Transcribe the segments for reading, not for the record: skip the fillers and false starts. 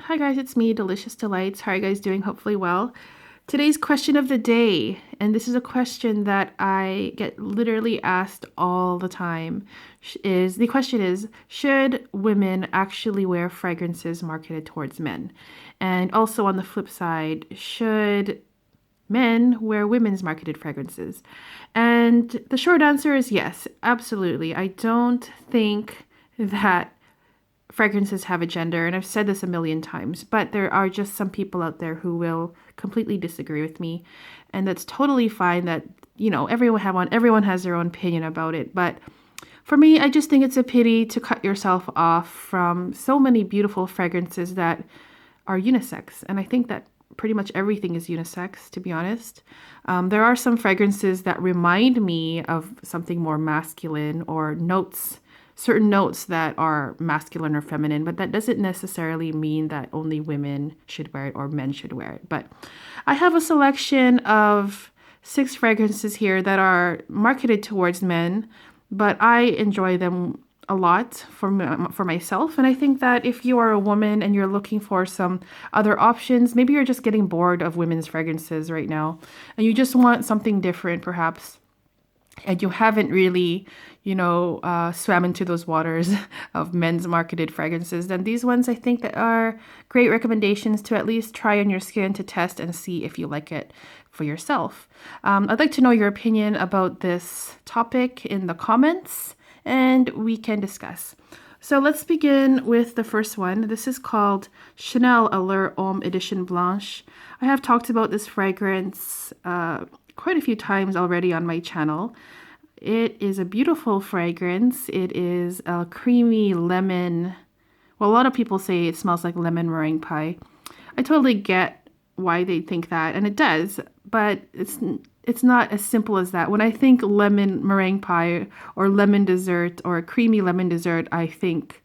Hi guys, it's me, Delicious Delights. How are you guys doing? Hopefully well. Today's question of the day, and this is a question that I get literally asked all the time, the question is, should women actually wear fragrances marketed towards men? And also on the flip side, should men wear women's marketed fragrances? And the short answer is yes, absolutely. I don't think that fragrances have a gender, and I've said this a million times, but there are just some people out there who will completely disagree with me, and that's totally fine. That, everyone has their own opinion about it, but for me, I just think it's a pity to cut yourself off from so many beautiful fragrances that are unisex, and I think that pretty much everything is unisex, to be honest. There are some fragrances that remind me of something more masculine, or certain notes that are masculine or feminine, but that doesn't necessarily mean that only women should wear it or men should wear it. But I have a selection of 6 fragrances here that are marketed towards men, but I enjoy them a lot for myself. And I think that if you are a woman and you're looking for some other options, maybe you're just getting bored of women's fragrances right now, and you just want something different perhaps, and you haven't really, swam into those waters of men's marketed fragrances, then these ones I think that are great recommendations to at least try on your skin to test and see if you like it for yourself. I'd like to know your opinion about this topic in the comments, and we can discuss. So let's begin with the first one. This is called Chanel Allure Homme Edition Blanche. I have talked about this fragrance quite a few times already on my channel. It is a beautiful fragrance. It is a creamy lemon. Well, a lot of people say it smells like lemon meringue pie. I totally get why they think that, and it does, but it's not as simple as that. When I think lemon meringue pie or lemon dessert or a creamy lemon dessert, I think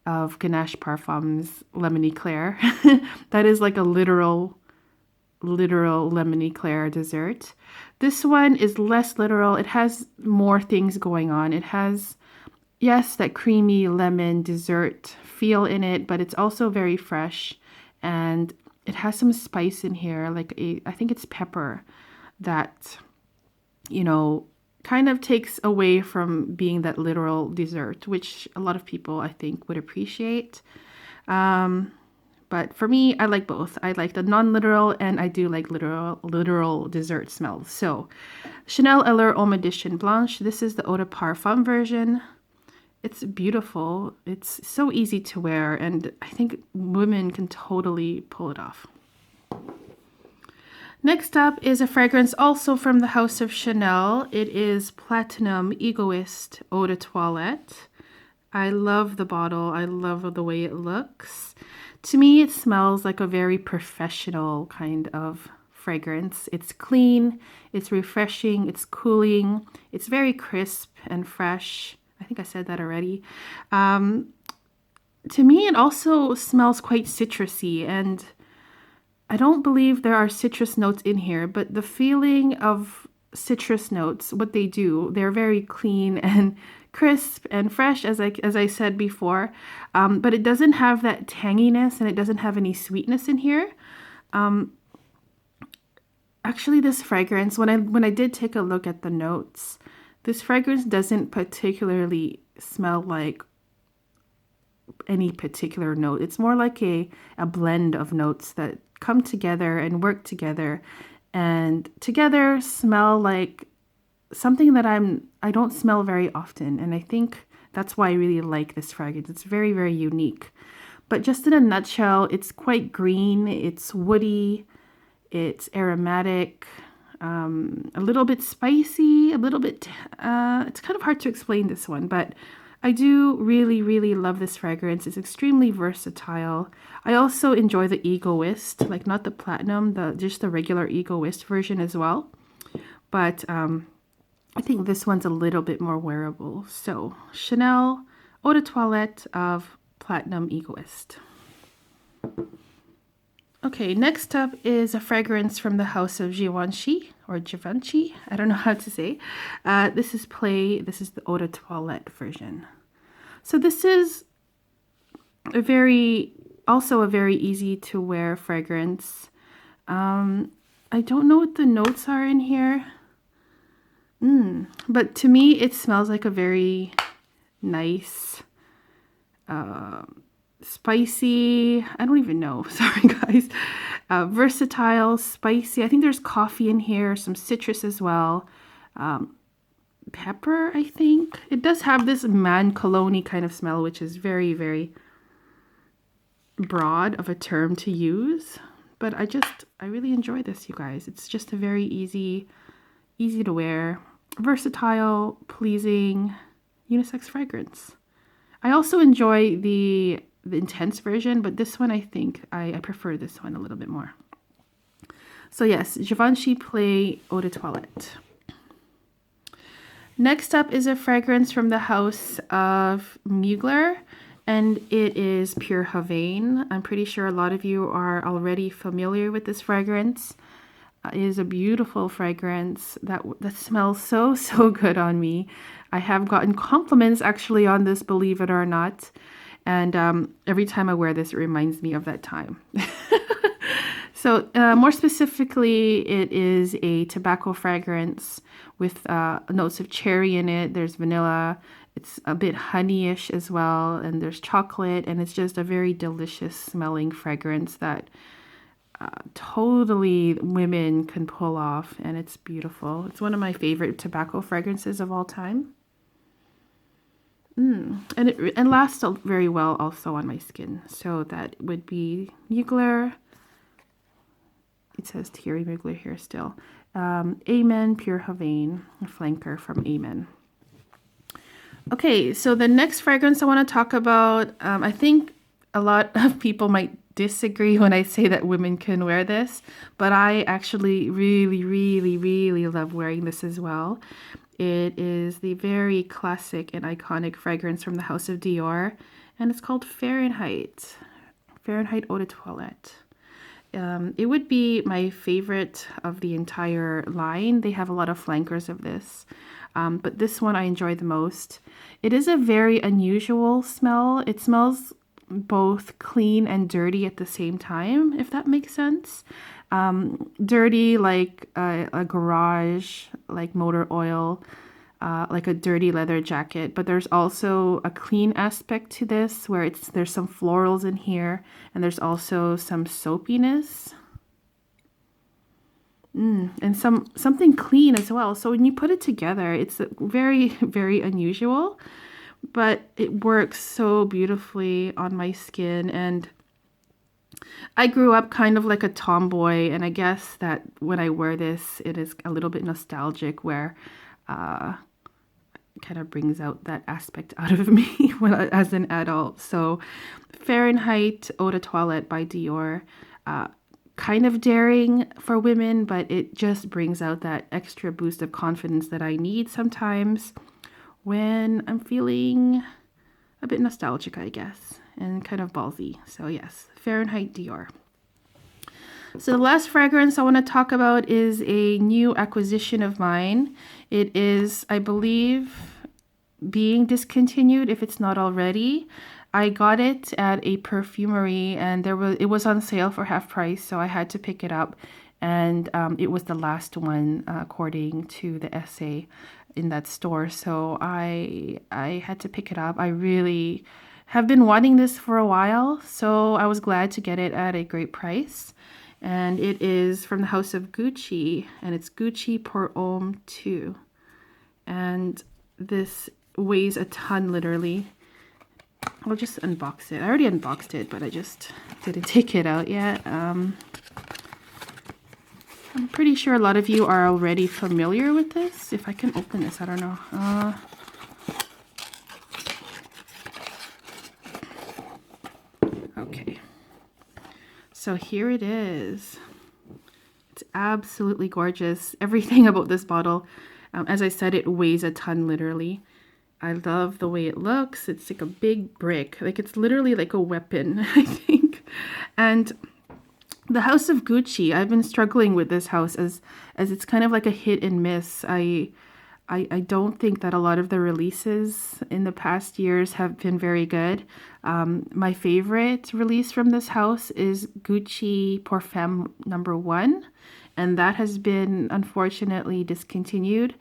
of Ganache Parfum's Lemon Eclair. That is like a literal lemon eclair dessert. This one is less literal. It has more things going on. It has, yes, that creamy lemon dessert feel in it, but it's also very fresh, and it has some spice in here, I think it's pepper, that, kind of takes away from being that literal dessert, which a lot of people I think would appreciate. But for me, I like both. I like the non-literal, and I do like literal dessert smells. So, Chanel Allure Homme Edition Blanche. This is the Eau de Parfum version. It's beautiful. It's so easy to wear, and I think women can totally pull it off. Next up is a fragrance also from the house of Chanel. It is Platinum Egoist Eau de Toilette. I love the bottle. I love the way it looks. To me, it smells like a very professional kind of fragrance. It's clean, it's refreshing, it's cooling, it's very crisp and fresh. I think I said that already. To me, it also smells quite citrusy, and I don't believe there are citrus notes in here, but the feeling of citrus notes, what they do, they're very clean and crisp and fresh, as I said before, but it doesn't have that tanginess, and it doesn't have any sweetness in here. Actually, this fragrance, when I did take a look at the notes, this fragrance doesn't particularly smell like any particular note. It's more like a blend of notes that come together and work together, and together smell like something that I don't smell very often, and I think that's why I really like this fragrance. It's very, very unique. But just in a nutshell, it's quite green, it's woody, it's aromatic, a little bit spicy, a little bit, it's kind of hard to explain this one, but I do really, really love this fragrance. It's extremely versatile. I also enjoy the Egoist, like not the Platinum, just the regular Egoist version as well. But I think this one's a little bit more wearable. So, Chanel Eau de Toilette of Platinum Egoist. Okay, next up is a fragrance from the house of Givenchy, or Givenchy. I don't know how to say. This is the Eau de Toilette version. So this is a very Also a very easy to wear fragrance. I don't know what the notes are in here. But to me, it smells like a very nice, spicy, I don't even know, sorry guys, versatile, spicy. I think there's coffee in here, some citrus as well, pepper, I think. It does have this man cologne kind of smell, which is very, very broad of a term to use. But I really enjoy this, you guys. It's just a very easy to wear, versatile, pleasing, unisex fragrance. I also enjoy the intense version, but this one I think I prefer this one a little bit more. So yes, Givenchy Play Eau de Toilette. Next up is a fragrance from the house of Mugler, and it is Pure Havane. I'm pretty sure a lot of you are already familiar with this fragrance. It is a beautiful fragrance that smells so good on me. I have gotten compliments actually on this, believe it or not. And every time I wear this, it reminds me of that time. So more specifically, it is a tobacco fragrance with notes of cherry in it. There's vanilla. It's a bit honeyish as well. And there's chocolate. And it's just a very delicious smelling fragrance that totally women can pull off. And it's beautiful. It's one of my favorite tobacco fragrances of all time. And it lasts very well also on my skin. So that would be Mugler. It says Thierry Mugler here still. Amen Pure Havane, a flanker from Amen. Okay, so the next fragrance I want to talk about, I think a lot of people might disagree when I say that women can wear this, but I actually really love wearing this as well. It is the very classic and iconic fragrance from the house of Dior, and it's called Fahrenheit Eau de Toilette. It would be my favorite of the entire line. They have a lot of flankers of this, but this one I enjoy the most. It is a very unusual smell. It smells both clean and dirty at the same time, if that makes sense. Dirty like a garage, like motor oil, like a dirty leather jacket. But there's also a clean aspect to this where there's some florals in here, and there's also some soapiness. And something clean as well. So when you put it together, it's very unusual, but it works so beautifully on my skin. And I grew up kind of like a tomboy, and I guess that when I wear this, it is a little bit nostalgic, where it kind of brings out that aspect out of me as an adult. So Fahrenheit Eau de Toilette by Dior, kind of daring for women, but it just brings out that extra boost of confidence that I need sometimes when I'm feeling a bit nostalgic, I guess, and kind of ballsy. So yes, Fahrenheit Dior. So the last fragrance I want to talk about is a new acquisition of mine. It is, I believe, being discontinued if it's not already. I got it at a perfumery, and it was on sale for half price, so I had to pick it up. And it was the last one, according to the essay in that store. So I had to pick it up. I really have been wanting this for a while, so I was glad to get it at a great price. And it is from the house of Gucci, and it's Gucci Pour Homme 2. And this weighs a ton, literally. I'll just unbox it. I already unboxed it, but I just didn't take it out yet. I'm pretty sure a lot of you are already familiar with this. If I can open this, I don't know. Okay. So here it is. It's absolutely gorgeous. Everything about this bottle, as I said, it weighs a ton, literally. I love the way it looks. It's like a big brick. Like, it's literally like a weapon, I think. And the house of Gucci, I've been struggling with this house as it's kind of like a hit and miss. I I don't think that a lot of the releases in the past years have been very good. My favorite release from this house is Gucci Parfum #1, and that has been unfortunately discontinued.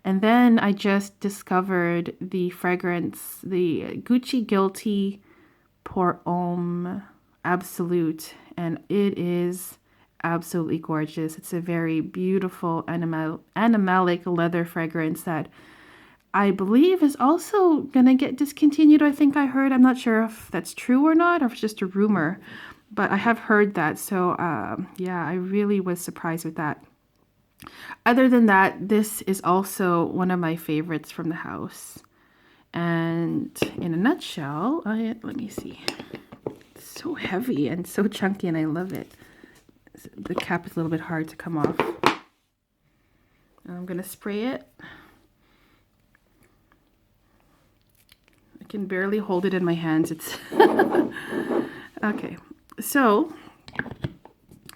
And then I just discovered the fragrance, the Gucci Guilty Pour Homme Absolute, and it is absolutely gorgeous. It's a very beautiful animalic leather fragrance that I believe is also gonna get discontinued. I think I heard. I'm not sure if that's true or not, or if it's just a rumor, but I have heard that. So yeah, I really was surprised with that. Other than that, this is also one of my favorites from the house. And in a nutshell, let me see. It's so heavy and so chunky, and I love it. The cap is a little bit hard to come off. I'm gonna spray it. I can barely hold it in my hands. It's okay. So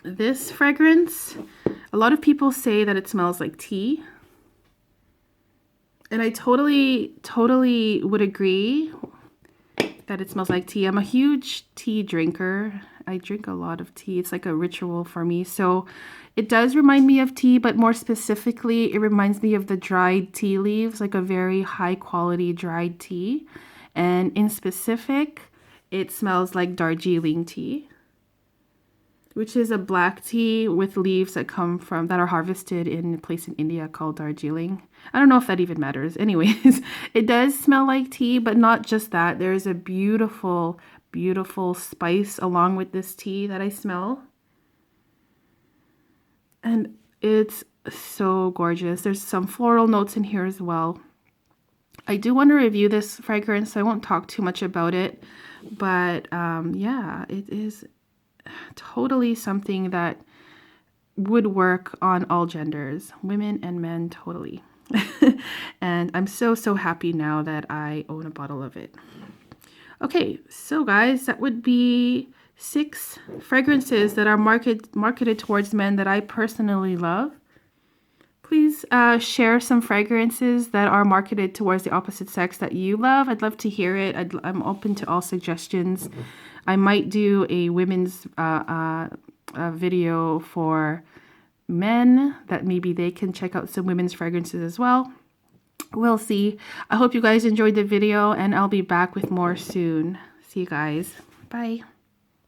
this fragrance, a lot of people say that it smells like tea. And I totally would agree that it smells like tea. I'm a huge tea drinker. I drink a lot of tea. It's like a ritual for me. So it does remind me of tea, but more specifically, it reminds me of the dried tea leaves, like a very high quality dried tea. And in specific, it smells like Darjeeling tea, which is a black tea with leaves that are harvested in a place in India called Darjeeling. I don't know if that even matters. Anyways, it does smell like tea, but not just that. There's a beautiful, beautiful spice along with this tea that I smell. And it's so gorgeous. There's some floral notes in here as well. I do want to review this fragrance, so I won't talk too much about it. But yeah, it is totally something that would work on all genders, women and men, totally. And I'm so happy now that I own a bottle of it. Okay, so guys, that would be 6 fragrances that are marketed towards men that I personally love. Please share some fragrances that are marketed towards the opposite sex that you love. I'd love to hear it. I'm open to all suggestions. I might do a women's video for men that maybe they can check out some women's fragrances as well. We'll see. I hope you guys enjoyed the video, and I'll be back with more soon. See you guys. Bye.